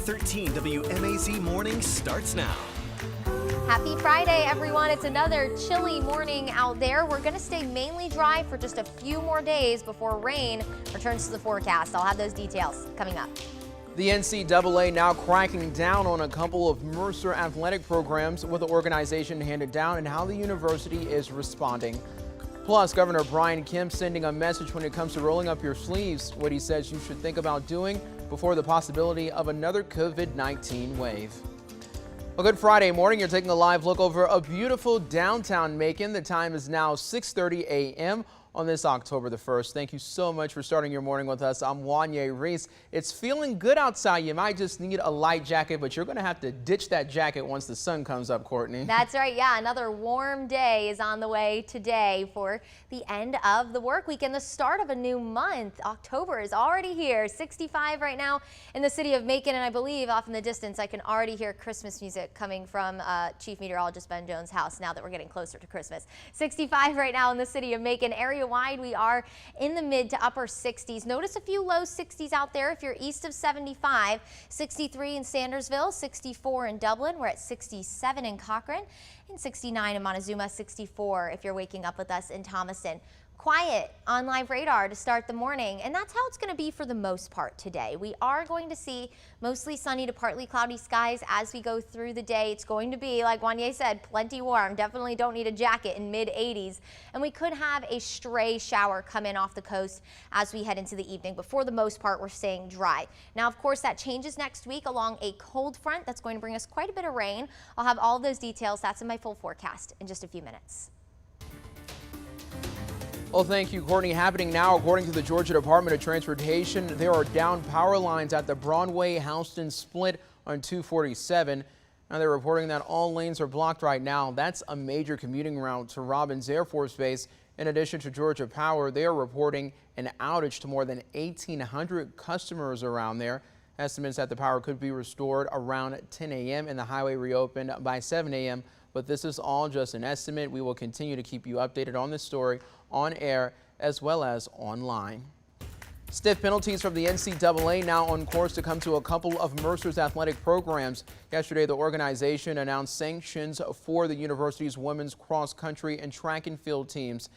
13 WMAZ Morning starts now. Happy Friday, everyone. It's another chilly morning out there. We're going to stay mainly dry for just a few more days before rain returns to the forecast. I'll have those details coming up. The NCAA now cracking down on a couple of Mercer athletic programs with the organization handed down and how the university is responding. Plus, Governor Brian Kemp sending a message when it comes to rolling up your sleeves, what he says you should think about doing before the possibility of another COVID-19 wave. Well, good Friday morning. You're taking a live look over a beautiful downtown Macon. The time is now 6:30 a.m. on this October the 1st. Thank you so much for starting your morning with us. I'm Wanye Reese. It's feeling good outside. You might just need a light jacket, but you're going to have to ditch that jacket once the sun comes up, Courtney. That's right. Yeah, another warm day is on the way today for the end of the work week and the start of a new month. October is already here. 65 right now in the city of Macon, and I believe off in the distance I can already hear Christmas music coming from Chief Meteorologist Ben Jones' house now that we're getting closer to Christmas. 65 right now in the city of Macon. Area-wide, we are in the mid to upper 60s. Notice a few low 60s out there if you're east of 75. 63 in Sandersville, 64 in Dublin. We're at 67 in Cochrane, and 69 in Montezuma, 64 if you're waking up with us in Thomaston. Quiet on live radar to start the morning, and that's how it's going to be for the most part today. We are going to see mostly sunny to partly cloudy skies as we go through the day. It's going to be, like Wanye said, plenty warm. Definitely don't need a jacket in mid 80s, and we could have a stray shower come in off the coast as we head into the evening, but for the most part we're staying dry. Now, of course, that changes next week along a cold front that's going to bring us quite a bit of rain. I'll have all of those details. That's in my full forecast in just a few minutes. Well, thank you, Courtney. Happening now, according to the Georgia Department of Transportation, there are down power lines at the Broadway-Houston split on 247. Now they're reporting that all lanes are blocked right now. That's a major commuting route to Robins Air Force Base. In addition to Georgia Power, they are reporting an outage to more than 1,800 customers around there. Estimates that the power could be restored around 10 a.m. and the highway reopened by 7 a.m. But this is all just an estimate. We will continue to keep you updated on this story on air as well as online. Stiff penalties from the NCAA now on course to come to a couple of Mercer's athletic programs. Yesterday, the organization announced sanctions for the university's women's cross country and track and field teams.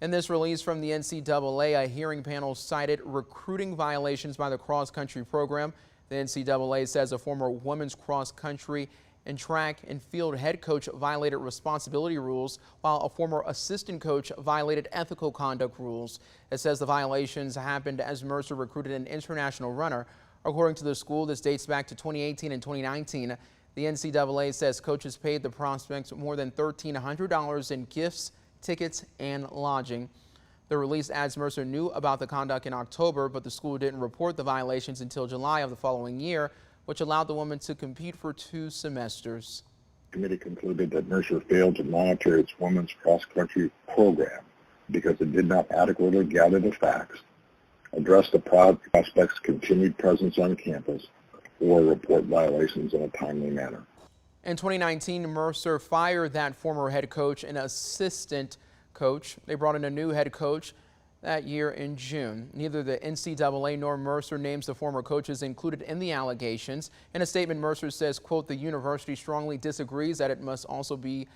In this release from the NCAA, a hearing panel cited recruiting violations by the cross country program. The NCAA says a former women's cross country and track and field head coach violated responsibility rules, while a former assistant coach violated ethical conduct rules. It says the violations happened as Mercer recruited an international runner. According to the school, this dates back to 2018 and 2019. The NCAA says coaches paid the prospects more than $1,300 in gifts, tickets, and lodging. The release adds Mercer knew about the conduct in October, but the school didn't report the violations until July of the following year, which allowed the woman to compete for 2 semesters. The committee concluded that Mercer failed to monitor its women's cross-country program because it did not adequately gather the facts, address the prospect's continued presence on campus, or report violations in a timely manner. In 2019, Mercer fired that former head coach and assistant coach. They brought in a new head coach that year in June. Neither the NCAA nor Mercer names the former coaches included in the allegations. In a statement, Mercer says, quote, the university strongly disagrees that it must also be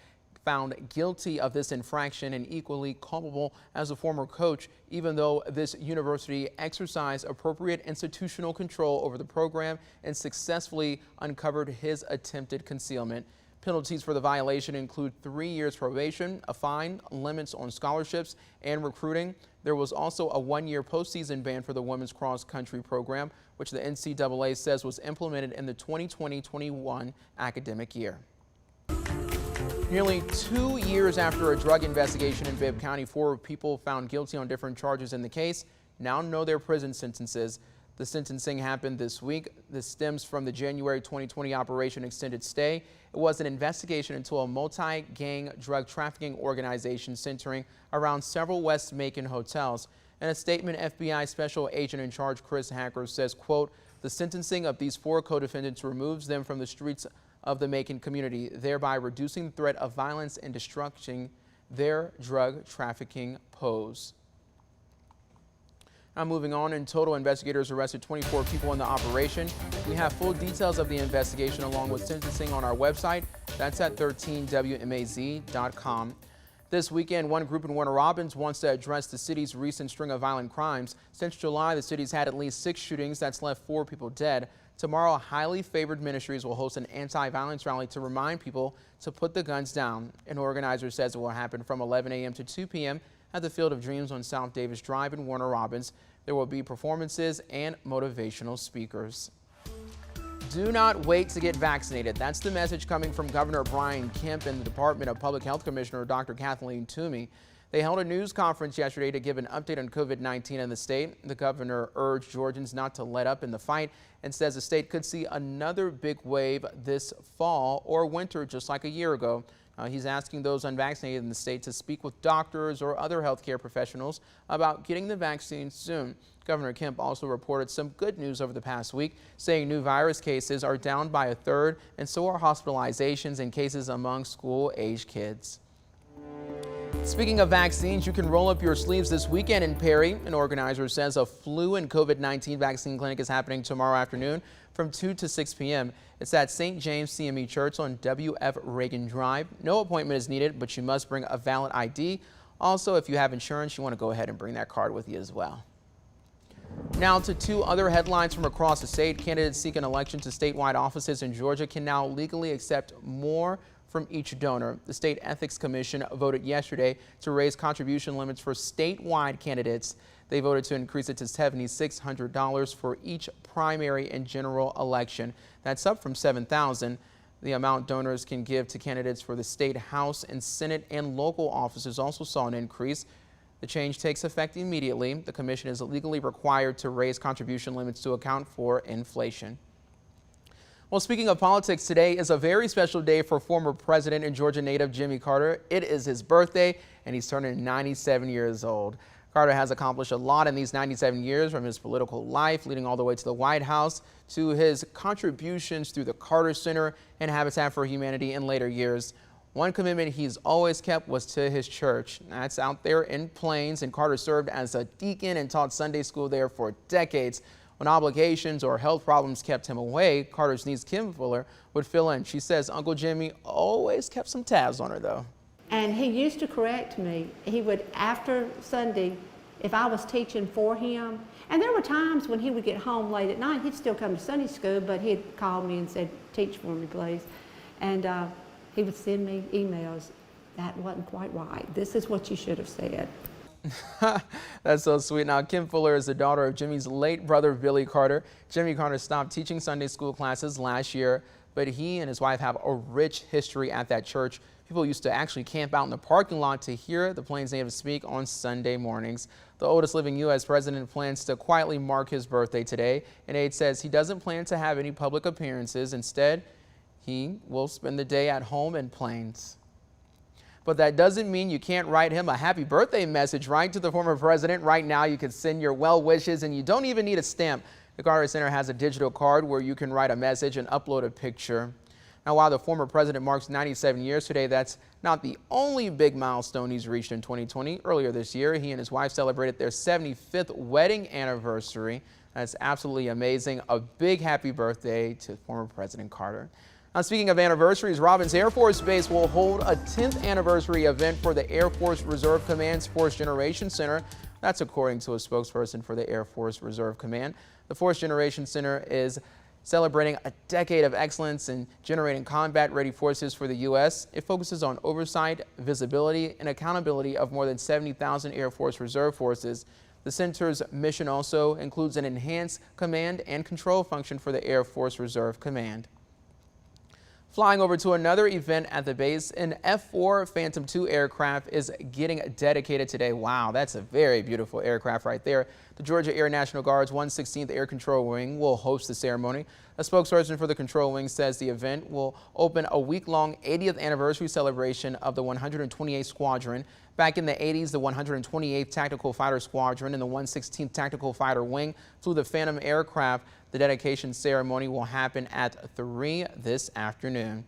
found guilty of this infraction and equally culpable as a former coach, even though this university exercised appropriate institutional control over the program and successfully uncovered his attempted concealment. Penalties for the violation include 3 years probation, a fine, limits on scholarships and recruiting. There was also a 1-year postseason ban for the women's cross country program, which the NCAA says was implemented in the 2020-21 academic year. Nearly 2 years after a drug investigation in Bibb County, 4 people found guilty on different charges in the case now know their prison sentences. The sentencing happened this week. This stems from the January 2020 Operation Extended Stay. It was an investigation into a multi-gang drug trafficking organization centering around several West Macon hotels. In a statement, FBI Special Agent in Charge Chris Hacker says, quote, the sentencing of these 4 co-defendants removes them from the streets of the Macon community, thereby reducing the threat of violence and destruction their drug trafficking pose. Now moving on, in total, investigators arrested 24 people in the operation. We have full details of the investigation along with sentencing on our website. That's at 13wmaz.com. This weekend, one group in Warner Robins wants to address the city's recent string of violent crimes. Since July, the city's had at least 6 shootings that's left 4 people dead. Tomorrow, Highly Favored Ministries will host an anti-violence rally to remind people to put the guns down. An organizer says it will happen from 11 a.m. to 2 p.m. at the Field of Dreams on South Davis Drive in Warner Robins. There will be performances and motivational speakers. Do not wait to get vaccinated. That's the message coming from Governor Brian Kemp and the Department of Public Health Commissioner Dr. Kathleen Toomey. They held a news conference yesterday to give an update on COVID-19 in the state. The governor urged Georgians not to let up in the fight and says the state could see another big wave this fall or winter just like a year ago. He's asking those unvaccinated in the state to speak with doctors or other healthcare professionals about getting the vaccine soon. Governor Kemp also reported some good news over the past week, saying new virus cases are down by 1/3 and so are hospitalizations and cases among school-age kids. Speaking of vaccines, you can roll up your sleeves this weekend in Perry. An organizer says a flu and COVID-19 vaccine clinic is happening tomorrow afternoon from 2 to 6 p.m. It's at St. James CME Church on W.F. Reagan Drive. No appointment is needed, but you must bring a valid ID. Also, if you have insurance, you want to go ahead and bring that card with you as well. Now to 2 other headlines from across the state. Candidates seeking election to statewide offices in Georgia can now legally accept more from each donor. The State Ethics Commission voted yesterday to raise contribution limits for statewide candidates. They voted to increase it to $7,600 for each primary and general election. That's up from $7,000. The amount donors can give to candidates for the state House and Senate and local offices also saw an increase. The change takes effect immediately. The commission is legally required to raise contribution limits to account for inflation. Well, speaking of politics, today is a very special day for former president and Georgia native Jimmy Carter. It is his birthday, and he's turning 97 years old. Carter has accomplished a lot in these 97 years, from his political life leading all the way to the White House to his contributions through the Carter Center and Habitat for Humanity in later years. One commitment he's always kept was to his church. That's out there in Plains, and Carter served as a deacon and taught Sunday school there for decades. When obligations or health problems kept him away, Carter's niece Kim Fuller would fill in. She says Uncle Jimmy always kept some tabs on her, though. And he used to correct me. He would, after Sunday, if I was teaching for him, and there were times when he would get home late at night, he'd still come to Sunday school, but he'd call me and said, "Teach for me, please." And he would send me emails. "That wasn't quite right. This is what you should have said." That's so sweet. Now, Kim Fuller is the daughter of Jimmy's late brother, Billy Carter. Jimmy Carter stopped teaching Sunday school classes last year, but he and his wife have a rich history at that church. People used to actually camp out in the parking lot to hear the Plains native speak on Sunday mornings. The oldest living U.S. president plans to quietly mark his birthday today. An aide says he doesn't plan to have any public appearances. Instead, he will spend the day at home in Plains. But that doesn't mean you can't write him a happy birthday message right to the former president. Right now, you can send your well wishes, and you don't even need a stamp. The Carter Center has a digital card where you can write a message and upload a picture. Now, while the former president marks 97 years today, that's not the only big milestone he's reached in 2020. Earlier this year, he and his wife celebrated their 75th wedding anniversary. That's absolutely amazing. A big happy birthday to former President Carter. Now, speaking of anniversaries, Robins Air Force Base will hold a 10th anniversary event for the Air Force Reserve Command's Force Generation Center. That's according to a spokesperson for the Air Force Reserve Command. The Force Generation Center is celebrating a decade of excellence in generating combat-ready forces for the U.S. It focuses on oversight, visibility, and accountability of more than 70,000 Air Force Reserve forces. The center's mission also includes an enhanced command and control function for the Air Force Reserve Command. Flying over to another event at the base, an F-4 Phantom II aircraft is getting dedicated today. Wow, that's a very beautiful aircraft right there. The Georgia Air National Guard's 116th Air Control Wing will host the ceremony. A spokesperson for the Control Wing says the event will open a week-long 80th anniversary celebration of the 128th Squadron. Back in the 80s, the 128th Tactical Fighter Squadron and the 116th Tactical Fighter Wing flew the Phantom aircraft. The dedication ceremony will happen at 3 this afternoon.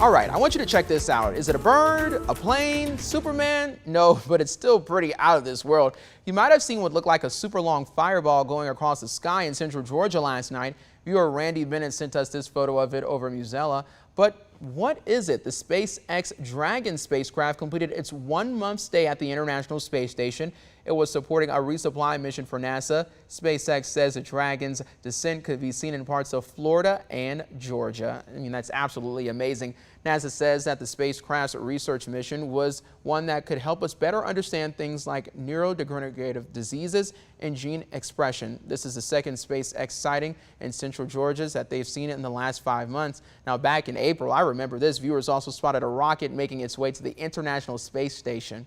All right, I want you to check this out. Is it a bird, a plane, Superman? No, but it's still pretty out of this world. You might have seen what looked like a super long fireball going across the sky in central Georgia last night. Viewer Randy Bennett sent us this photo of it over Musella. But what is it? The SpaceX Dragon spacecraft completed its 1-month stay at the International Space Station. It was supporting a resupply mission for NASA. SpaceX says the Dragon's descent could be seen in parts of Florida and Georgia. I mean, that's absolutely amazing. NASA says that the spacecraft's research mission was one that could help us better understand things like neurodegenerative diseases and gene expression. This is the second SpaceX sighting in central Georgia that they've seen it in the last 5 months. Now, back in April, I remember this, viewers also spotted a rocket making its way to the International Space Station.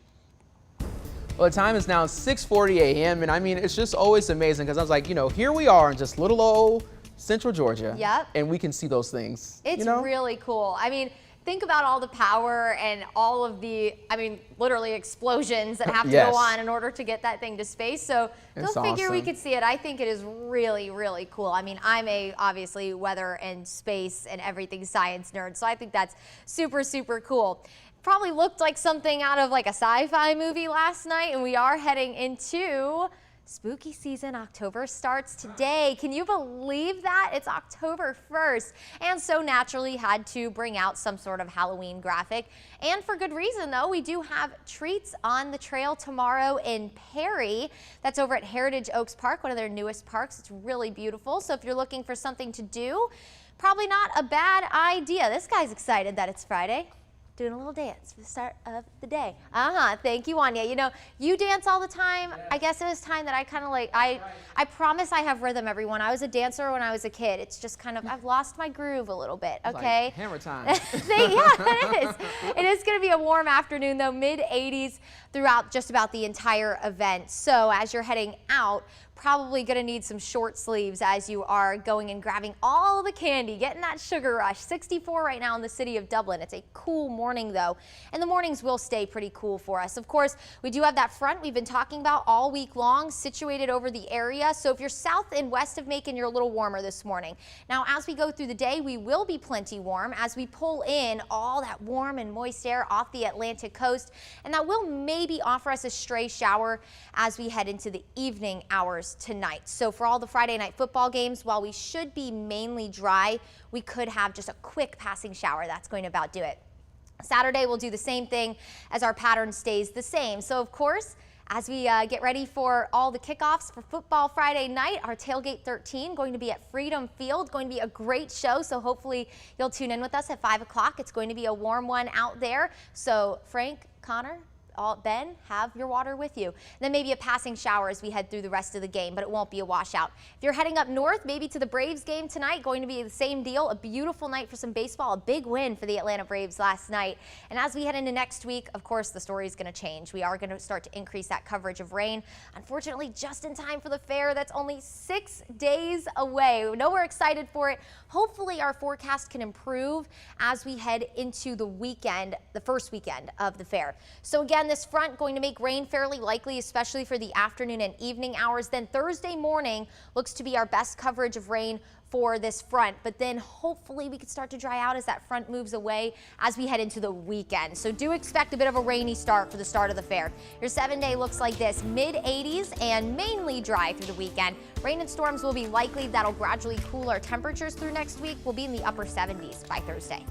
Well, the time is now 6:40 a.m. and I mean, it's just always amazing because I was like, you know, here we are in just little old central Georgia. Yep. And we can see those things. It's really cool. I mean, think about all the power and all of the, literally explosions that have to Yes. go on in order to get that thing to space. So It's go figure we awesome. could see it. I think it is really, really cool. I mean, I'm obviously weather and space and everything science nerd. So I think that's super, super cool. Probably looked like something out of like a sci-fi movie last night, and we are heading into spooky season. October starts today. Can you believe that? It's October 1st. And so naturally had to bring out some sort of Halloween graphic. And for good reason though, we do have treats on the trail tomorrow in Perry. That's over at Heritage Oaks Park, one of their newest parks. It's really beautiful. So if you're looking for something to do, probably not a bad idea. This guy's excited that it's Friday. Doing a little dance for the start of the day. Thank you, Anya. You know, you dance all the time. Yeah. I guess it was time that I kind of like, I promise I have rhythm, everyone. I was a dancer when I was a kid. It's just kind of, I've lost my groove a little bit, okay? Like hammer time. Yeah, it is. It is going to be a warm afternoon, though, mid-80s throughout just about the entire event. So as you're heading out, probably going to need some short sleeves as you are going and grabbing all the candy, getting that sugar rush. 64 right now in the city of Dublin. It's a cool morning though, and the mornings will stay pretty cool for us. Of course, we do have that front we've been talking about all week long situated over the area. So if you're south and west of Macon, you're a little warmer this morning. Now, as we go through the day, we will be plenty warm as we pull in all that warm and moist air off the Atlantic coast, and that will maybe offer us a stray shower as we head into the evening hours tonight. So for all the Friday night football games, while we should be mainly dry, we could have just a quick passing shower. That's going to about do it. Saturday we'll do the same thing as our pattern stays the same. So of course, as we get ready for all the kickoffs for football Friday night, our Tailgate 13 going to be at Freedom Field, going to be a great show. So hopefully you'll tune in with us at 5 o'clock. It's going to be a warm one out there. So Frank, Connor, Ben, have your water with you. And then maybe a passing shower as we head through the rest of the game, but it won't be a washout. If you're heading up north, maybe to the Braves game tonight, going to be the same deal. A beautiful night for some baseball, a big win for the Atlanta Braves last night. And as we head into next week, of course, the story is going to change. We are going to start to increase that coverage of rain. Unfortunately, just in time for the fair, that's only 6 days away. We know we're excited for it. Hopefully our forecast can improve as we head into the weekend, the first weekend of the fair. So again, this front going to make rain fairly likely, especially for the afternoon and evening hours. Then Thursday morning looks to be our best coverage of rain for this front, but then hopefully we could start to dry out as that front moves away as we head into the weekend. So do expect a bit of a rainy start for the start of the fair. Your 7-day looks like this: mid-80s and mainly dry through the weekend. Rain and storms will be likely. That'll gradually cool our temperatures through next week. We'll be in the upper 70s by Thursday.